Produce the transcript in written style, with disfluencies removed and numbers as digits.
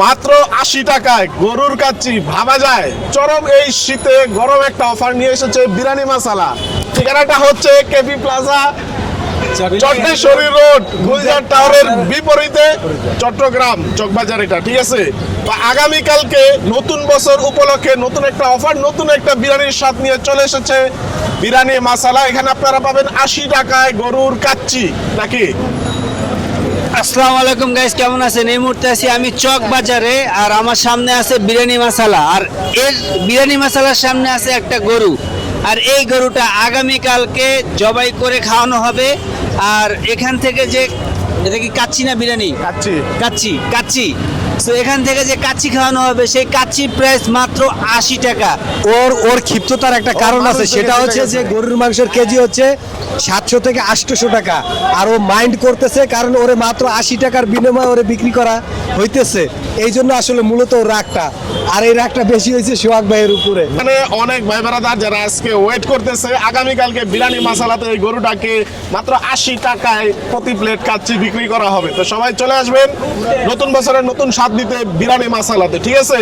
মাত্র 80 টাকায় গরুর কাচ্চি ভাবা যায়। চরম এই শীতে গরম একটা অফার নিয়ে এসেছে বিরিয়ানি মাসালা। ঠিকানাটা হচ্ছে KP plaza, Chatteshwari road, Gulzar টাওয়ারের বিপরীতে, চট্টগ্রাম চকবাজার। এটা ঠিক আছে। তো আগামীকালকে নতুন বছর উপলক্ষে নতুন একটা অফার, নতুন একটা বিরিয়ানির স্বাদ নিয়ে চলে এসেছে বিরিয়ানি মাসালা। এখানে আপনারা পাবেন 80 টাকায় গরুর কাচ্চি। নাকি আসসালামু আলাইকুম গাইস, কেমন আছেন? এই মুহূর্তে আছি আমি চক বাজারে, আর আমার সামনে আছে বিরিয়ানি মশালা, আর এর বিরিয়ানি মশালার সামনে আছে একটা গরু, আর এই গরুটা আগামীকালকে জবাই করে খাওয়ানো হবে। আর এখান থেকে যে এটা কি কাচ্চি না বিরিয়ানি? কাচ্চি। কাচ্চি কাচ্চি। তো এখান থেকে যে কাচ্চি খাওয়ানো হবে সেই কাচ্চির প্রাইস মাত্র 80 টাকা। ওর ক্ষিপ্ততার একটা কারণ আছে, সেটা হচ্ছে যে গরুর মাংসের কেজি হচ্ছে 700 থেকে 800 টাকা, আর ও মাইন্ড করতেছে কারণ ওরে মাত্র 80 টাকার বিনিময়ে ওরে বিক্রি করা হইতেছে। এই জন্য আসলে মূলত ওর রাগটা, আর এই রাগটা বেশি হয়েছে সোহাগ ভাইয়ের উপরে। মানে অনেক ভাই বেড়াদার যারা আজকে ওয়েট করতেছে আগামীকালকে বিরিয়ানি মাসালাতে এই গরুটাকে মাত্র 80 টাকায় প্রতি প্লেট কাচ্চি বিক্রি করা হবে। তো সবাই চলে আসবেন নতুন বছরের নতুন স্বাদ নিতে বিরিয়ানি মাসালাতে। ঠিক আছে।